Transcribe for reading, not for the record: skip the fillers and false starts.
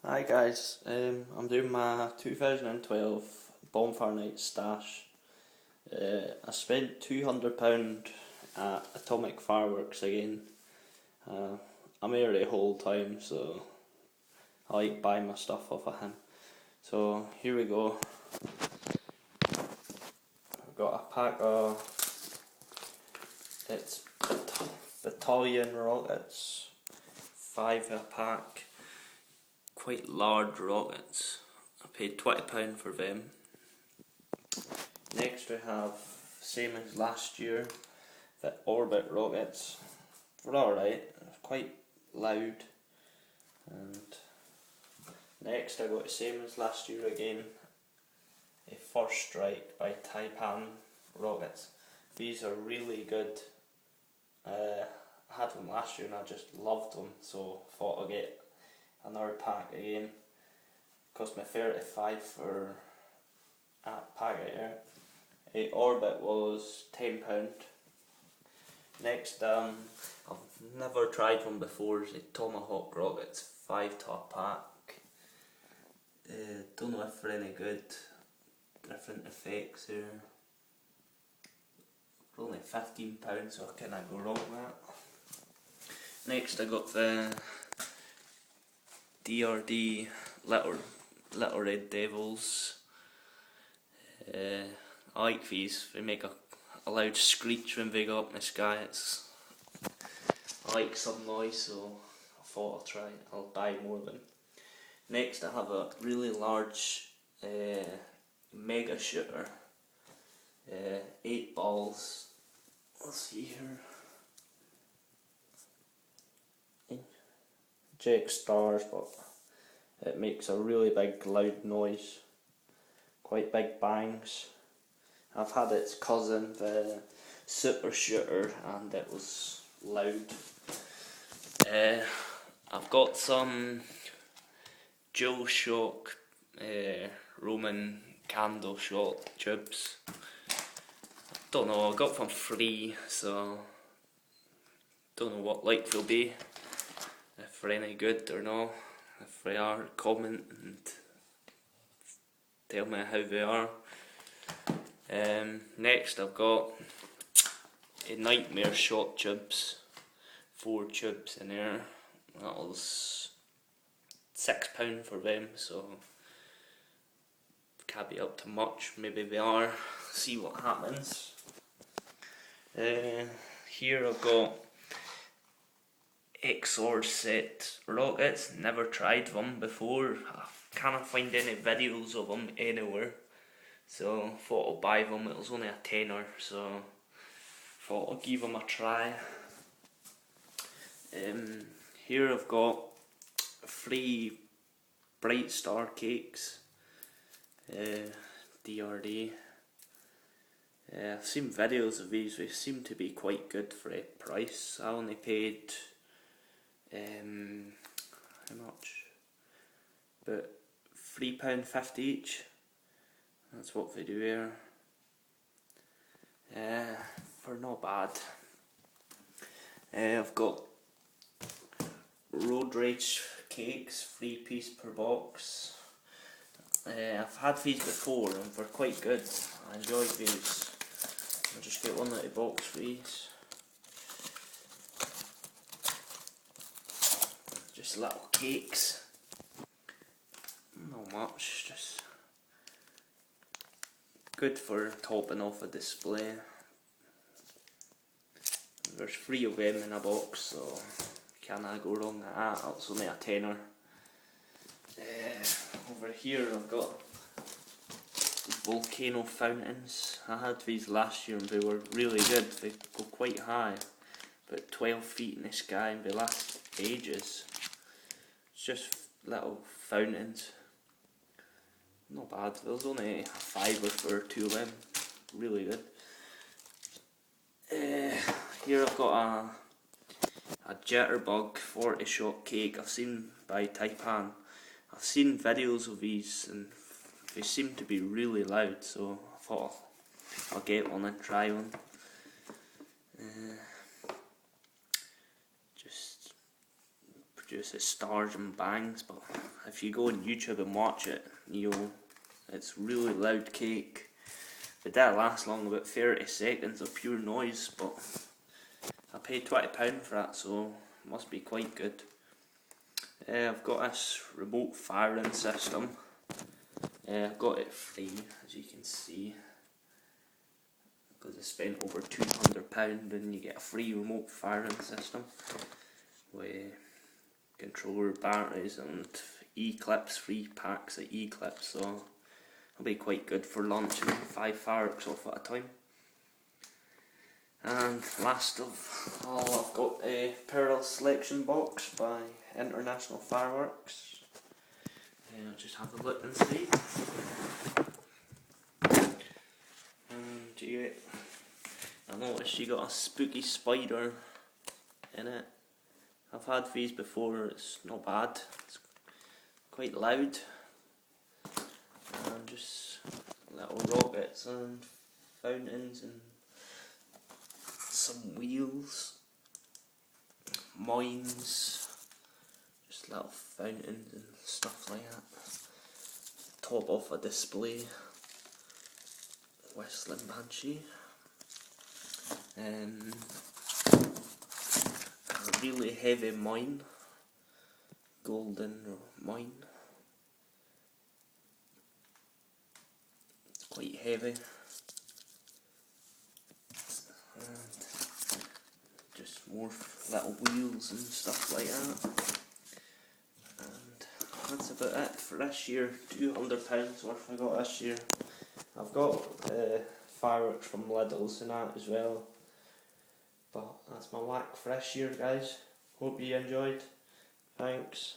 Hi guys, I'm doing my 2012 Bonfire Night stash. I spent £200 at Atomic Fireworks again. I'm here the whole time, so I like buying my stuff off of him. So here we go. I've got a pack of it's battalion rockets, 5 a pack, quite large rockets. I paid £20 for them. Next we have, same as last year, the Orbit rockets. They're alright, quite loud. And next I got the same as last year again, a First Strike by Taipan rockets. These are really good. I had them last year and I just loved them, so thought I'd get another pack again. Cost me 35 for a packet here. A Orbit was £10. Next, I've never tried one before, it's a Tomahawk rockets, 5 to a pack. Don't know if they're any good, different effects here. For only £15, so I can't go wrong with that. Next I got the DRD Little Red Devils. I like these, they make a loud screech when they go up in the sky. I like some noise, so I thought I'll buy more of them. Next I have a really large mega shooter, 8 balls. Let's see here. Jake stars, but it makes a really big loud noise. Quite big bangs. I've had its cousin, the super shooter, and it was loud. I've got some dual shock Roman candle shot tubes. Don't know, I got them free, so don't know what like they'll be, if they're any good or not. If they are, comment and tell me how they are. Next I've got a Nightmare shot tubes, 4 tubes in there. That was £6 for them, so can't be up to much. Maybe they are. See what happens. Here I've got XOR set rockets. Never tried them before. I can't find any videos of them anywhere, so thought I'd buy them. It was only a tenner, so thought I'd give them a try. Here I've got 3 Bright Star cakes, DRD. I've seen videos of these, they seem to be quite good for a price. I only paid, how much? About £3.50 each. That's what they do here. They're not bad. I've got Road Rage cakes, 3 piece per box. I've had these before and they're quite good. I enjoy these. I'll just get one out of the box for these. Just little cakes. Not much, just good for topping off a display. There's 3 of them in a box, so can't go wrong with that. That's only a tenner. Over here I've got volcano fountains. I had these last year and they were really good. They go quite high, about 12 feet in the sky, and they last ages. It's just little fountains. Not bad. There was only a £5 for 2 of them. Really good. Here I've got a Jitterbug 40 shot cake. I've seen by Taipan. I've seen videos of these and they seem to be really loud, so I thought I'll get one and try one. Just just it stars and bangs, but if you go on YouTube and watch it, it's really loud cake. It didn't last long, about 30 seconds of pure noise, but I paid £20 for that, so it must be quite good. I've got this remote firing system. I've got it free, as you can see, because I spent over £200 and you get a free remote firing system with controller, batteries and E-clips, 3 packs of E-clips, so it'll be quite good for launching 5 fireworks off at a time. And last of all, I've got a Pearl selection box by International Fireworks. I'll just have a look and see. And I noticed you got a spooky spider in it. I've had these before, it's not bad. It's quite loud. And just little rockets and fountains and some wheels, mines, just little fountains and stuff like that. Top off a display, whistling banshee, a really heavy mine, golden mine. It's quite heavy. And just more little wheels and stuff like that. And that's about it for this year. £200 worth I got this year. I've got fireworks from Lidl's and that as well. But that's my whack for this year, guys. Hope you enjoyed. Thanks.